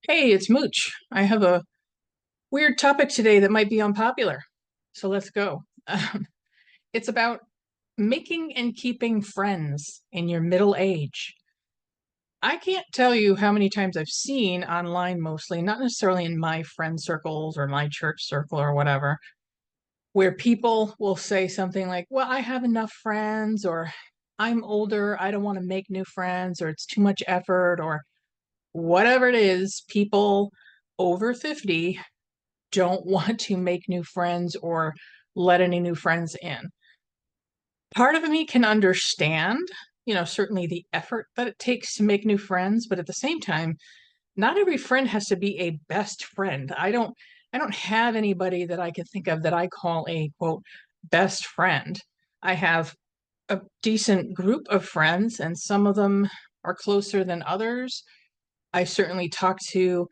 Hey, it's Mooch. I have a weird topic today that might be unpopular. So let's go. It's about making and keeping friends in your middle age. I can't tell you how many times I've seen online, mostly, not necessarily in my friend circles or my church circle or whatever, where people will say something like, well, I have enough friends, or I'm older, I don't want to make new friends, or it's too much effort, or whatever it is. People over 50 don't want to make new friends or let any new friends in. Part of me can understand, certainly the effort that it takes to make new friends, but at the same time, not every friend has to be a best friend. I don't have anybody that I can think of that I call a quote best friend. I have a decent group of friends, and some of them are closer than others. I certainly talk to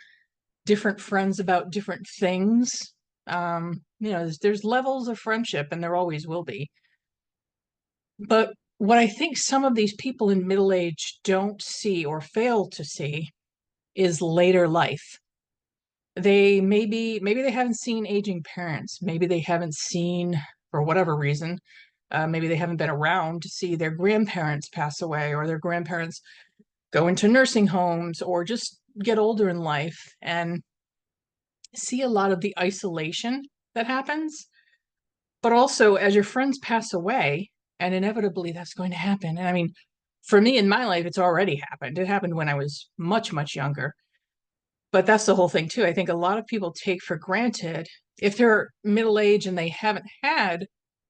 different friends about different things. There's levels of friendship, and there always will be. But what I think some of these people in middle age don't see or fail to see is later life. They maybe they haven't seen aging parents. Maybe they haven't seen, for whatever reason, maybe they haven't been around to see their grandparents pass away or their grandparents go into nursing homes or just get older in life and see a lot of the isolation that happens. But also, as your friends pass away, and inevitably that's going to happen. And I mean, for me in my life, it's already happened. It happened when I was much, much younger. But that's the whole thing, too. I think a lot of people take for granted if they're middle age and they haven't had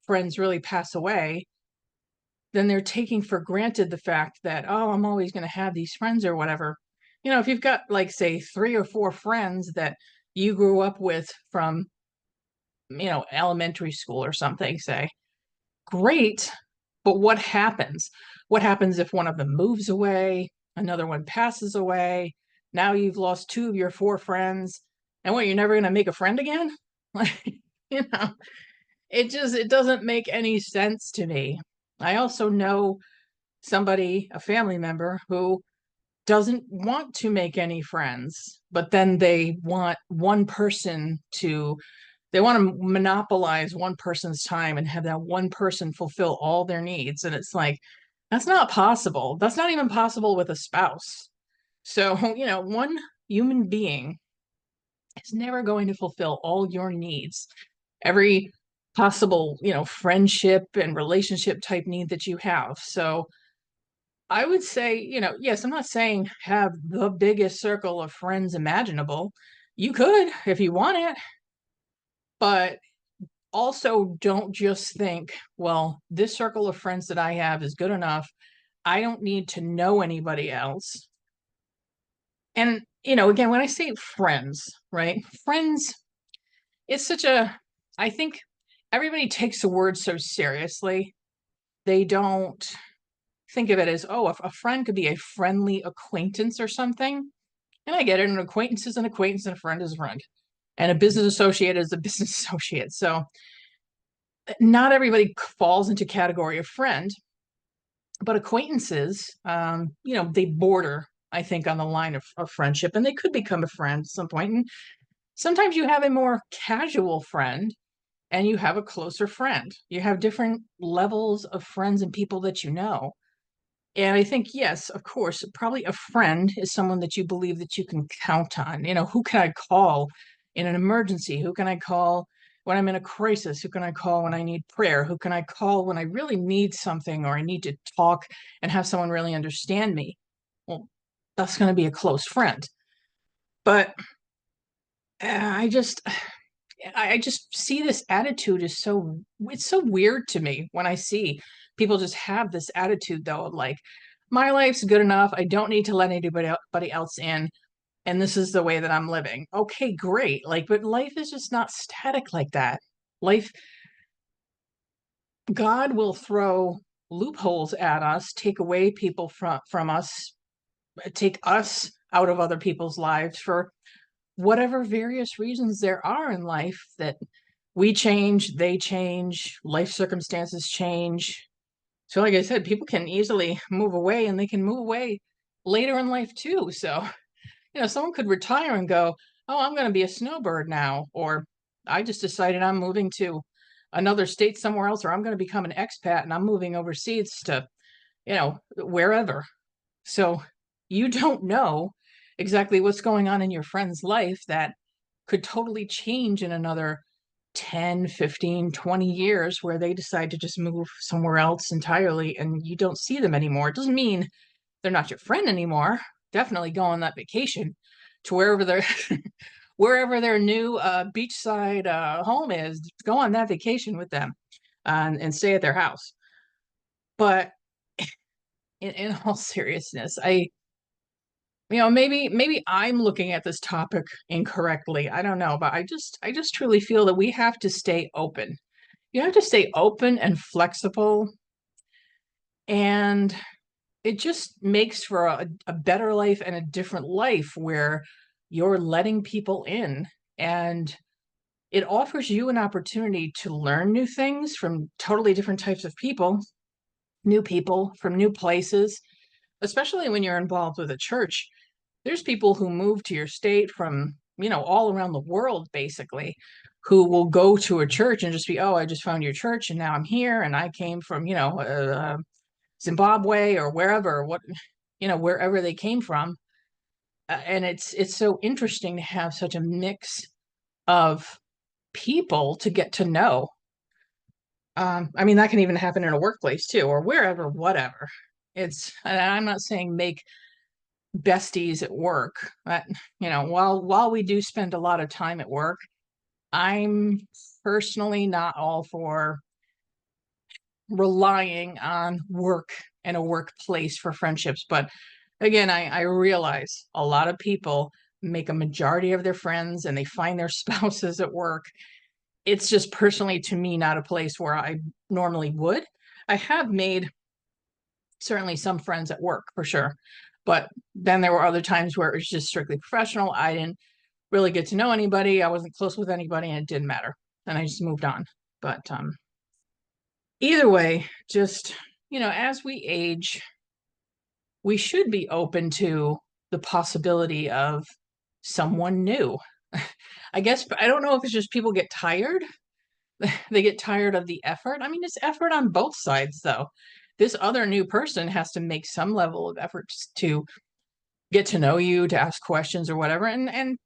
friends really pass away, then they're taking for granted the fact that, oh, I'm always going to have these friends or whatever. If you've got, like, say, three or four friends that you grew up with from, elementary school or something, say, great. But what happens? What happens if one of them moves away, another one passes away? Now you've lost two of your four friends. And what, you're never going to make a friend again? Like, you know, it doesn't make any sense to me. I also know somebody, a family member, who doesn't want to make any friends, but then they want to monopolize one person's time and have that one person fulfill all their needs. And it's like, that's not possible. That's not even possible with a spouse. So, one human being is never going to fulfill all your needs. Every possible, friendship and relationship type need that you have. So, I would say, yes, I'm not saying have the biggest circle of friends imaginable. You could if you want it, but also don't just think, well, this circle of friends that I have is good enough. I don't need to know anybody else. And, again, when I say friends, right? Friends, it's I think everybody takes the word so seriously. They don't think of it as, oh, a friend could be a friendly acquaintance or something. And I get it. An acquaintance is an acquaintance and a friend is a friend. And a business associate is a business associate. So not everybody falls into category of friend, but acquaintances, they border, I think, on the line of friendship, and they could become a friend at some point. And sometimes you have a more casual friend and you have a closer friend. You have different levels of friends and people that you know. And I think, yes, of course, probably a friend is someone that you believe that you can count on. Who can I call in an emergency? Who can I call when I'm in a crisis? Who can I call when I need prayer? Who can I call when I really need something or I need to talk and have someone really understand me? Well, that's going to be a close friend. But I just, I just see this attitude is it's so weird to me when I see people just have this attitude though of like, my life's good enough. I don't need to let anybody else in. And this is the way that I'm living. Okay, great. Like, but life is just not static like that. Life, God will throw loopholes at us, take away people from us, take us out of other people's lives for whatever various reasons there are in life that we change, they change, life circumstances change. So, like I said, people can easily move away and they can move away later in life too. So, Someone could retire and go, oh, I'm going to be a snowbird now, or I just decided I'm moving to another state somewhere else, or I'm going to become an expat and I'm moving overseas to, wherever. So you don't know exactly what's going on in your friend's life that could totally change in another 10, 15, 20 years where they decide to just move somewhere else entirely and you don't see them anymore. It doesn't mean they're not your friend anymore. Definitely go on that vacation to wherever their wherever their new beachside home is. Go on that vacation with them and stay at their house. But in all seriousness, maybe I'm looking at this topic incorrectly. I don't know, but I just truly feel that we have to stay open. You have to stay open and flexible, and it just makes for a better life and a different life where you're letting people in, and it offers you an opportunity to learn new things from totally different types of people, new people from new places, especially when you're involved with a church. There's people who move to your state from, all around the world, basically, who will go to a church and just be, oh, I just found your church and now I'm here and I came from, Zimbabwe or wherever, wherever they came from. And it's so interesting to have such a mix of people to get to know. I mean, that can even happen in a workplace too, or wherever, whatever. And I'm not saying make besties at work, but while we do spend a lot of time at work, I'm personally not all for relying on work and a workplace for friendships. But again, I realize a lot of people make a majority of their friends and they find their spouses at work. It's just personally, to me, not a place where I normally would. I have made certainly some friends at work for sure, but then there were other times where it was just strictly professional. I didn't really get to know anybody. I wasn't close with anybody and it didn't matter. And I just moved on. But either way, just, as we age, we should be open to the possibility of someone new. I guess I don't know if it's just people get tired. They get tired of the effort. I mean, it's effort on both sides, though. This other new person has to make some level of efforts to get to know you, to ask questions or whatever. And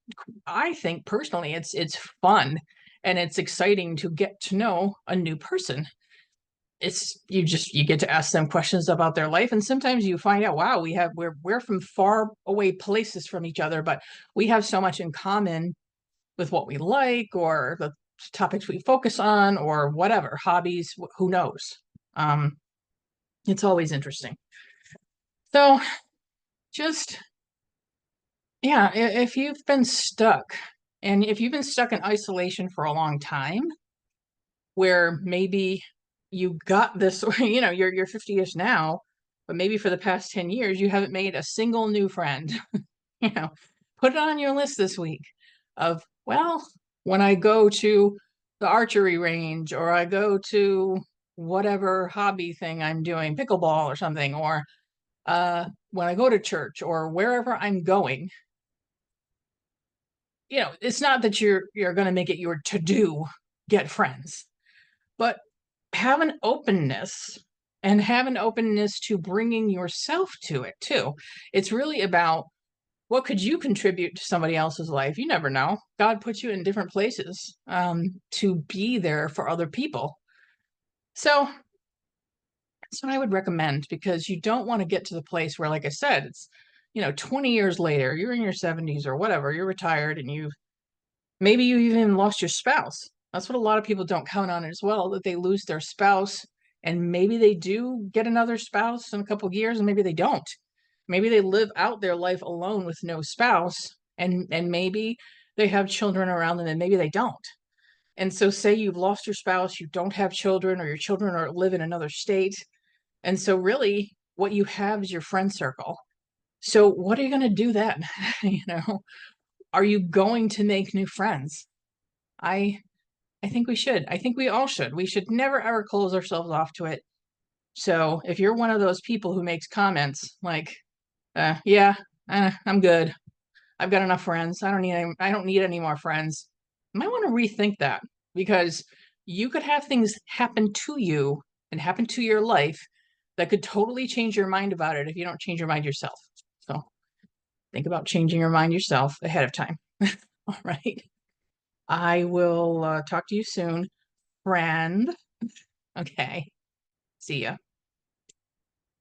I think personally it's fun and it's exciting to get to know a new person. It's you get to ask them questions about their life, and sometimes you find out, wow, we're from far away places from each other, but we have so much in common with what we like or the topics we focus on or whatever, hobbies, who knows. It's always interesting. So just, yeah, if you've been stuck and if you've been stuck in isolation for a long time, where maybe you got this, you're 50ish now, but maybe for the past 10 years, you haven't made a single new friend, you know, put it on your list this week of, well, when I go to the archery range or I go to whatever hobby thing I'm doing, pickleball or something, or when I go to church or wherever I'm going, it's not that you're going to make it your to-do get friends, but have an openness and have an openness to bringing yourself to it too. It's really about what could you contribute to somebody else's life? You never know. God puts you in different places to be there for other people. So that's what I would recommend, because you don't want to get to the place where, like I said, it's 20 years later, you're in your 70s or whatever, you're retired and maybe you even lost your spouse. That's what a lot of people don't count on as well, that they lose their spouse, and maybe they do get another spouse in a couple of years and maybe they don't. Maybe they live out their life alone with no spouse, and maybe they have children around them and maybe they don't. And so say you've lost your spouse, you don't have children, or your children live in another state. And so really what you have is your friend circle. So what are you going to do then? Are you going to make new friends? I think we should. I think we all should. We should never ever close ourselves off to it. So if you're one of those people who makes comments like, yeah, I'm good. I've got enough friends. I don't need any more friends. You might want to rethink that, because you could have things happen to you and happen to your life that could totally change your mind about it if you don't change your mind yourself. So think about changing your mind yourself ahead of time. All right. I will talk to you soon, friend. Okay. See ya.